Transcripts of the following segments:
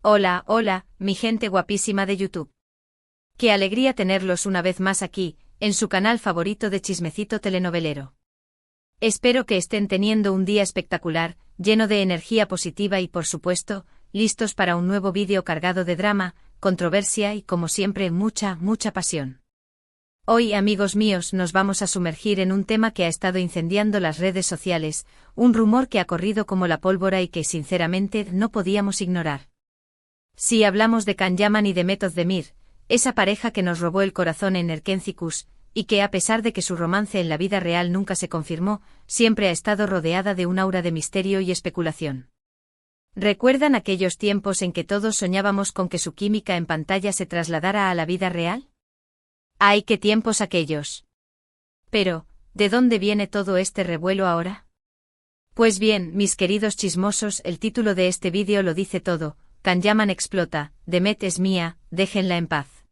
Hola, hola, mi gente guapísima de YouTube. Qué alegría tenerlos una vez más aquí, en su canal favorito de chismecito telenovelero. Espero que estén teniendo un día espectacular, lleno de energía positiva y por supuesto, listos para un nuevo vídeo cargado de drama, controversia y como siempre mucha pasión. Hoy, amigos míos, nos vamos a sumergir en un tema que ha estado incendiando las redes sociales, un rumor que ha corrido como la pólvora y que sinceramente no podíamos ignorar. Si hablamos de Can Yaman y de Mehmet Özdemir, esa pareja que nos robó el corazón en Erkeneküs, y que a pesar de que su romance en la vida real nunca se confirmó, siempre ha estado rodeada de un aura de misterio y especulación. ¿Recuerdan aquellos tiempos en que todos soñábamos con que su química en pantalla se trasladara a la vida real? ¡Ay, qué tiempos aquellos! Pero, ¿de dónde viene todo este revuelo ahora? Pues bien, mis queridos chismosos, el título de este vídeo lo dice todo: Can Yaman explota, Demet es mía, déjenla en paz.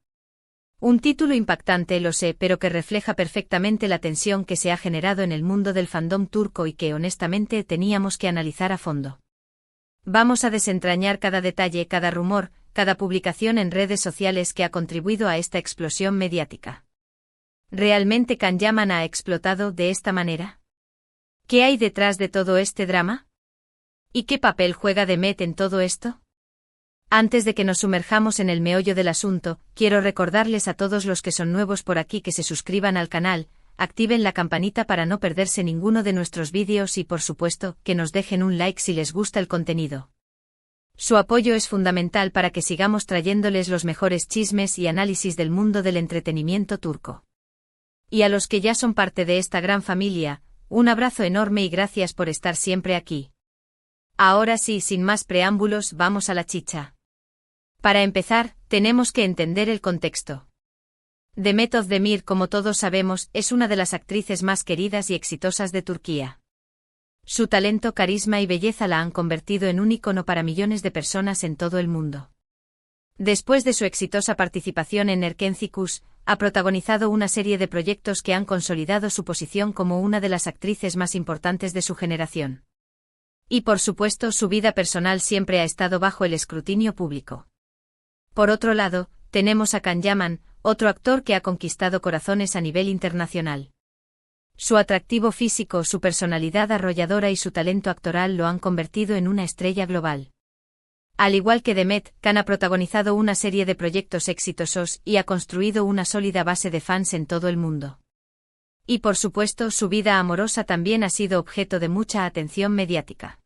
Un título impactante, lo sé, pero que refleja perfectamente la tensión que se ha generado en el mundo del fandom turco y que honestamente teníamos que analizar a fondo. Vamos a desentrañar cada detalle, cada rumor, cada publicación en redes sociales que ha contribuido a esta explosión mediática. ¿Realmente Can Yaman ha explotado de esta manera? ¿Qué hay detrás de todo este drama? ¿Y qué papel juega Demet en todo esto? Antes de que nos sumerjamos en el meollo del asunto, quiero recordarles a todos los que son nuevos por aquí que se suscriban al canal, activen la campanita para no perderse ninguno de nuestros vídeos y por supuesto, que nos dejen un like si les gusta el contenido. Su apoyo es fundamental para que sigamos trayéndoles los mejores chismes y análisis del mundo del entretenimiento turco. Y a los que ya son parte de esta gran familia, un abrazo enorme y gracias por estar siempre aquí. Ahora sí, sin más preámbulos, vamos a la chicha. Para empezar, tenemos que entender el contexto. Demet Özdemir, como todos sabemos, es una de las actrices más queridas y exitosas de Turquía. Su talento, carisma y belleza la han convertido en un ícono para millones de personas en todo el mundo. Después de su exitosa participación en Erkeneküs, ha protagonizado una serie de proyectos que han consolidado su posición como una de las actrices más importantes de su generación. Y por supuesto, su vida personal siempre ha estado bajo el escrutinio público. Por otro lado, tenemos a Can Yaman, otro actor que ha conquistado corazones a nivel internacional. Su atractivo físico, su personalidad arrolladora y su talento actoral lo han convertido en una estrella global. Al igual que Demet, Can ha protagonizado una serie de proyectos exitosos y ha construido una sólida base de fans en todo el mundo. Y por supuesto, su vida amorosa también ha sido objeto de mucha atención mediática.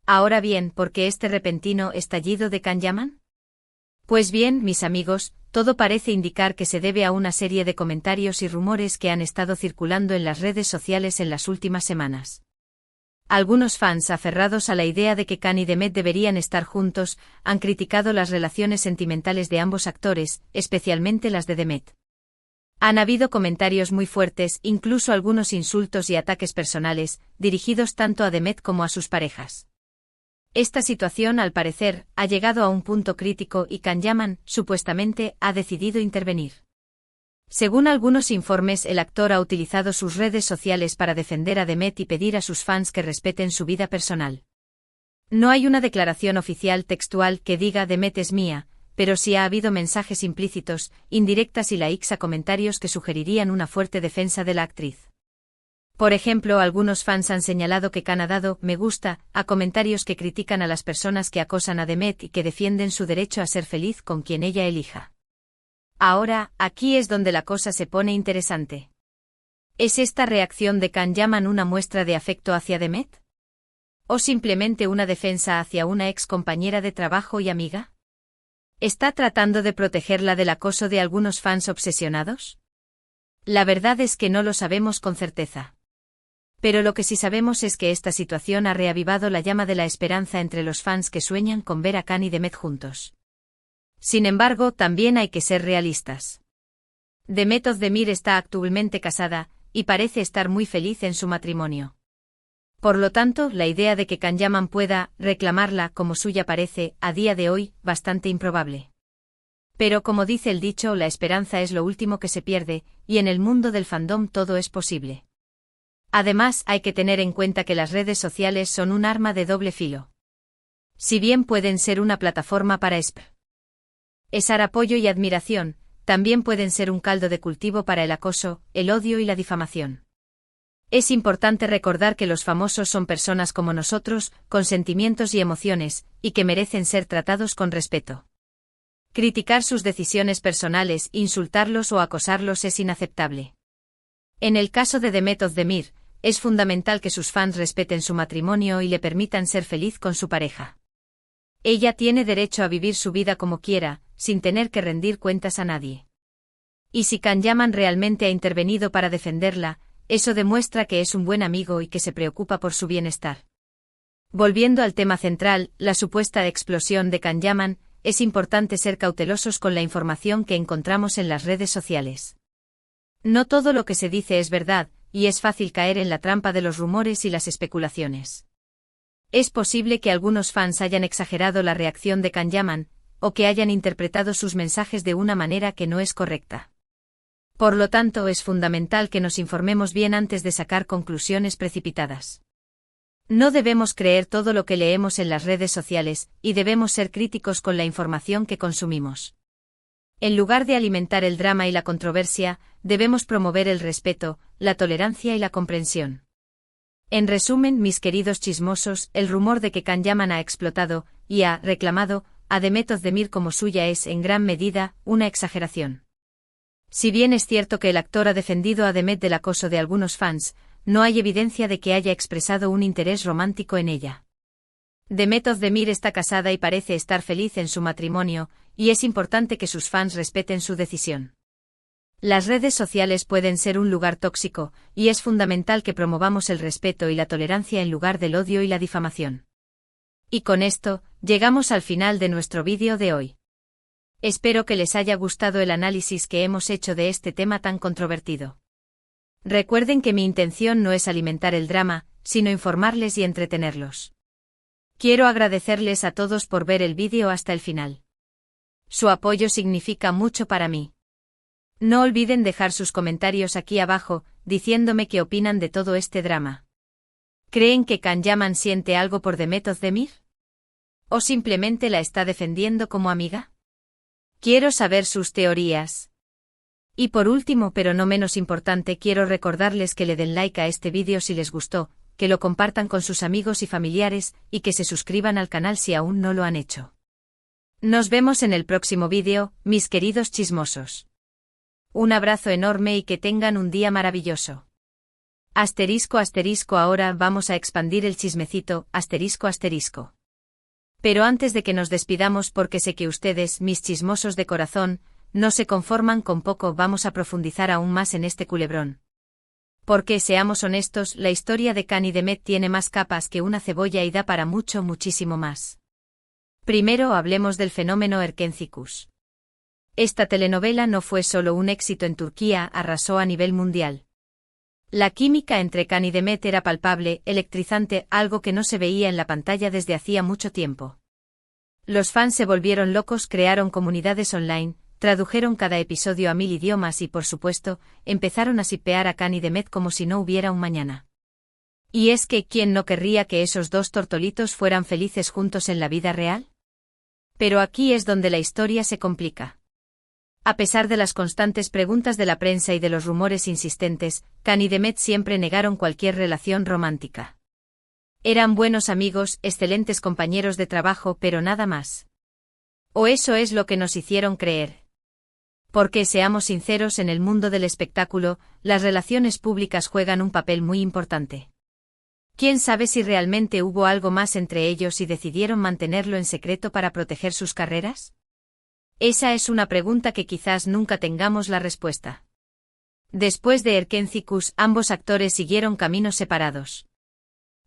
Ahora bien, ¿por qué este repentino estallido de Can Yaman? Pues bien, mis amigos, todo parece indicar que se debe a una serie de comentarios y rumores que han estado circulando en las redes sociales en las últimas semanas. Algunos fans aferrados a la idea de que Can y Demet deberían estar juntos, han criticado las relaciones sentimentales de ambos actores, especialmente las de Demet. Han habido comentarios muy fuertes, incluso algunos insultos y ataques personales, dirigidos tanto a Demet como a sus parejas. Esta situación, al parecer, ha llegado a un punto crítico y Can Yaman, supuestamente, ha decidido intervenir. Según algunos informes, el actor ha utilizado sus redes sociales para defender a Demet y pedir a sus fans que respeten su vida personal. No hay una declaración oficial textual que diga Demet es mía, pero sí ha habido mensajes implícitos, indirectas y likes a comentarios que sugerirían una fuerte defensa de la actriz. Por ejemplo, algunos fans han señalado que Can ha dado me gusta a comentarios que critican a las personas que acosan a Demet y que defienden su derecho a ser feliz con quien ella elija. Ahora, aquí es donde la cosa se pone interesante. ¿Es esta reacción de Can Yaman una muestra de afecto hacia Demet? ¿O simplemente una defensa hacia una ex compañera de trabajo y amiga? ¿Está tratando de protegerla del acoso de algunos fans obsesionados? La verdad es que no lo sabemos con certeza. Pero lo que sí sabemos es que esta situación ha reavivado la llama de la esperanza entre los fans que sueñan con ver a Can y Demet juntos. Sin embargo, también hay que ser realistas. Demet Özdemir está actualmente casada, y parece estar muy feliz en su matrimonio. Por lo tanto, la idea de que Can Yaman pueda reclamarla como suya parece, a día de hoy, bastante improbable. Pero como dice el dicho, la esperanza es lo último que se pierde, y en el mundo del fandom todo es posible. Además, hay que tener en cuenta que las redes sociales son un arma de doble filo. Si bien pueden ser una plataforma para expresar apoyo y admiración, también pueden ser un caldo de cultivo para el acoso, el odio y la difamación. Es importante recordar que los famosos son personas como nosotros, con sentimientos y emociones, y que merecen ser tratados con respeto. Criticar sus decisiones personales, insultarlos o acosarlos es inaceptable. En el caso de Demet Özdemir, es fundamental que sus fans respeten su matrimonio y le permitan ser feliz con su pareja. Ella tiene derecho a vivir su vida como quiera, sin tener que rendir cuentas a nadie. Y si Can Yaman realmente ha intervenido para defenderla, eso demuestra que es un buen amigo y que se preocupa por su bienestar. Volviendo al tema central, la supuesta explosión de Can Yaman, es importante ser cautelosos con la información que encontramos en las redes sociales. No todo lo que se dice es verdad, y es fácil caer en la trampa de los rumores y las especulaciones. Es posible que algunos fans hayan exagerado la reacción de Can Yaman, o que hayan interpretado sus mensajes de una manera que no es correcta. Por lo tanto, es fundamental que nos informemos bien antes de sacar conclusiones precipitadas. No debemos creer todo lo que leemos en las redes sociales, y debemos ser críticos con la información que consumimos. En lugar de alimentar el drama y la controversia, debemos promover el respeto, la tolerancia y la comprensión. En resumen, mis queridos chismosos, el rumor de que Can Yaman ha explotado, y ha reclamado a Demet Özdemir como suya es, en gran medida, una exageración. Si bien es cierto que el actor ha defendido a Demet del acoso de algunos fans, no hay evidencia de que haya expresado un interés romántico en ella. Demet Özdemir está casada y parece estar feliz en su matrimonio, y es importante que sus fans respeten su decisión. Las redes sociales pueden ser un lugar tóxico, y es fundamental que promovamos el respeto y la tolerancia en lugar del odio y la difamación. Y con esto, llegamos al final de nuestro vídeo de hoy. Espero que les haya gustado el análisis que hemos hecho de este tema tan controvertido. Recuerden que mi intención no es alimentar el drama, sino informarles y entretenerlos. Quiero agradecerles a todos por ver el vídeo hasta el final. Su apoyo significa mucho para mí. No olviden dejar sus comentarios aquí abajo, diciéndome qué opinan de todo este drama. ¿Creen que Can Yaman siente algo por Demet Özdemir? ¿O simplemente la está defendiendo como amiga? Quiero saber sus teorías. Y por último, pero no menos importante, quiero recordarles que le den like a este vídeo si les gustó, que lo compartan con sus amigos y familiares, y que se suscriban al canal si aún no lo han hecho. Nos vemos en el próximo vídeo, mis queridos chismosos. Un abrazo enorme y que tengan un día maravilloso. Asterisco asterisco, ahora vamos a expandir el chismecito, asterisco asterisco. Pero antes de que nos despidamos, porque sé que ustedes, mis chismosos de corazón, no se conforman con poco, vamos a profundizar aún más en este culebrón. Porque, seamos honestos, la historia de Can y Demet tiene más capas que una cebolla y da para mucho, muchísimo más. Primero hablemos del fenómeno Erkenci-Kuş. Esta telenovela no fue solo un éxito en Turquía, arrasó a nivel mundial. La química entre Can y Demet era palpable, electrizante, algo que no se veía en la pantalla desde hacía mucho tiempo. Los fans se volvieron locos, crearon comunidades online, tradujeron cada episodio a 1000 idiomas y, por supuesto, empezaron a shippear a Can y Demet como si no hubiera un mañana. Y es que, ¿quién no querría que esos dos tortolitos fueran felices juntos en la vida real? Pero aquí es donde la historia se complica. A pesar de las constantes preguntas de la prensa y de los rumores insistentes, Can y Demet siempre negaron cualquier relación romántica. Eran buenos amigos, excelentes compañeros de trabajo, pero nada más. O eso es lo que nos hicieron creer. Porque, seamos sinceros, en el mundo del espectáculo, las relaciones públicas juegan un papel muy importante. ¿Quién sabe si realmente hubo algo más entre ellos y decidieron mantenerlo en secreto para proteger sus carreras? Esa es una pregunta que quizás nunca tengamos la respuesta. Después de Erkenci-Kuş, ambos actores siguieron caminos separados.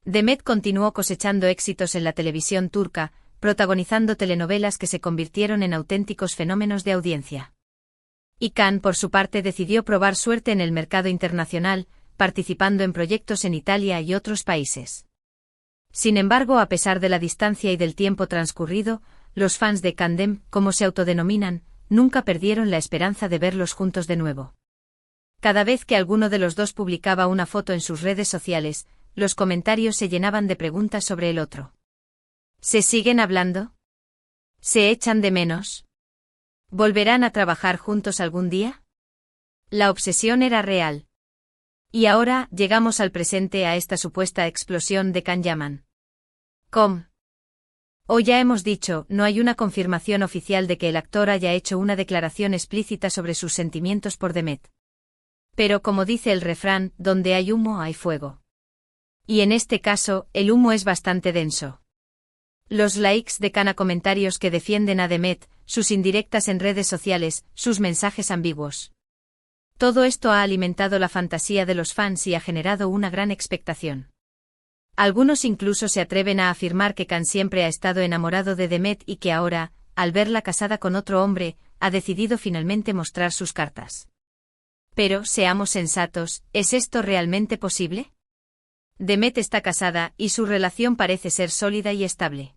Demet continuó cosechando éxitos en la televisión turca, protagonizando telenovelas que se convirtieron en auténticos fenómenos de audiencia. Y Can, por su parte, decidió probar suerte en el mercado internacional, participando en proyectos en Italia y otros países. Sin embargo, a pesar de la distancia y del tiempo transcurrido, los fans de Candem, como se autodenominan, nunca perdieron la esperanza de verlos juntos de nuevo. Cada vez que alguno de los dos publicaba una foto en sus redes sociales, los comentarios se llenaban de preguntas sobre el otro. ¿Se siguen hablando? ¿Se echan de menos? ¿Volverán a trabajar juntos algún día? La obsesión era real. Y ahora llegamos al presente, a esta supuesta explosión de Can Yaman. O ya hemos dicho, no hay una confirmación oficial de que el actor haya hecho una declaración explícita sobre sus sentimientos por Demet. Pero como dice el refrán, donde hay humo hay fuego. Y en este caso, el humo es bastante denso. Los likes de Can a comentarios que defienden a Demet, sus indirectas en redes sociales, sus mensajes ambiguos. Todo esto ha alimentado la fantasía de los fans y ha generado una gran expectación. Algunos incluso se atreven a afirmar que Can siempre ha estado enamorado de Demet y que ahora, al verla casada con otro hombre, ha decidido finalmente mostrar sus cartas. Pero, seamos sensatos, ¿es esto realmente posible? Demet está casada y su relación parece ser sólida y estable.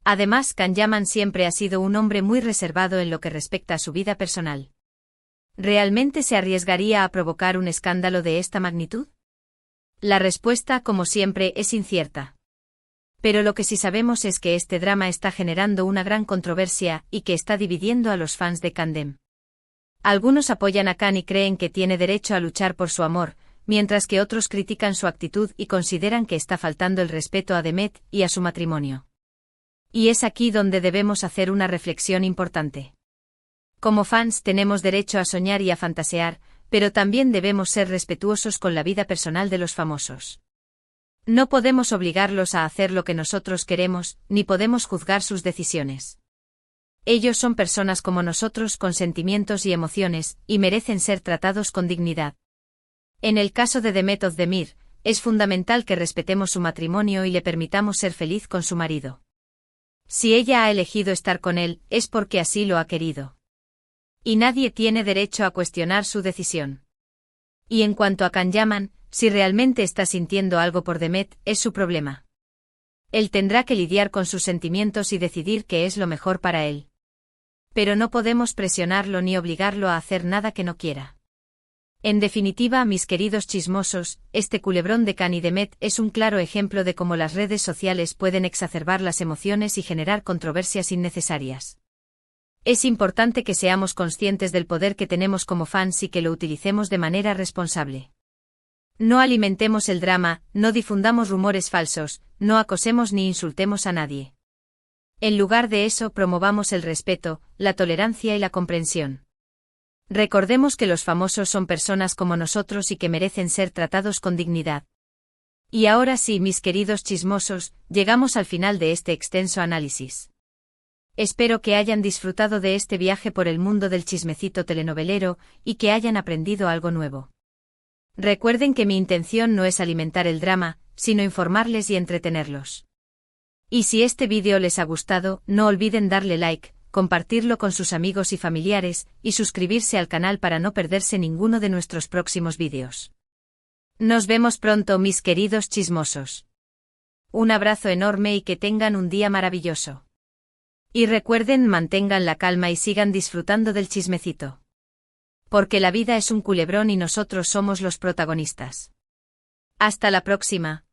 Además, Can Yaman siempre ha sido un hombre muy reservado en lo que respecta a su vida personal. ¿Realmente se arriesgaría a provocar un escándalo de esta magnitud? La respuesta, como siempre, es incierta. Pero lo que sí sabemos es que este drama está generando una gran controversia y que está dividiendo a los fans de Candem. Algunos apoyan a Can y creen que tiene derecho a luchar por su amor, mientras que otros critican su actitud y consideran que está faltando el respeto a Demet y a su matrimonio. Y es aquí donde debemos hacer una reflexión importante. Como fans tenemos derecho a soñar y a fantasear, pero también debemos ser respetuosos con la vida personal de los famosos. No podemos obligarlos a hacer lo que nosotros queremos, ni podemos juzgar sus decisiones. Ellos son personas como nosotros con sentimientos y emociones, y merecen ser tratados con dignidad. En el caso de Demet Özdemir, es fundamental que respetemos su matrimonio y le permitamos ser feliz con su marido. Si ella ha elegido estar con él, es porque así lo ha querido. Y nadie tiene derecho a cuestionar su decisión. Y en cuanto a Can Yaman, si realmente está sintiendo algo por Demet, es su problema. Él tendrá que lidiar con sus sentimientos y decidir qué es lo mejor para él. Pero no podemos presionarlo ni obligarlo a hacer nada que no quiera. En definitiva, mis queridos chismosos, este culebrón de Can y Demet es un claro ejemplo de cómo las redes sociales pueden exacerbar las emociones y generar controversias innecesarias. Es importante que seamos conscientes del poder que tenemos como fans y que lo utilicemos de manera responsable. No alimentemos el drama, no difundamos rumores falsos, no acosemos ni insultemos a nadie. En lugar de eso, promovamos el respeto, la tolerancia y la comprensión. Recordemos que los famosos son personas como nosotros y que merecen ser tratados con dignidad. Y ahora sí, mis queridos chismosos, llegamos al final de este extenso análisis. Espero que hayan disfrutado de este viaje por el mundo del chismecito telenovelero y que hayan aprendido algo nuevo. Recuerden que mi intención no es alimentar el drama, sino informarles y entretenerlos. Y si este vídeo les ha gustado, no olviden darle like, compartirlo con sus amigos y familiares, y suscribirse al canal para no perderse ninguno de nuestros próximos vídeos. Nos vemos pronto, mis queridos chismosos. Un abrazo enorme y que tengan un día maravilloso. Y recuerden, mantengan la calma y sigan disfrutando del chismecito. Porque la vida es un culebrón y nosotros somos los protagonistas. Hasta la próxima.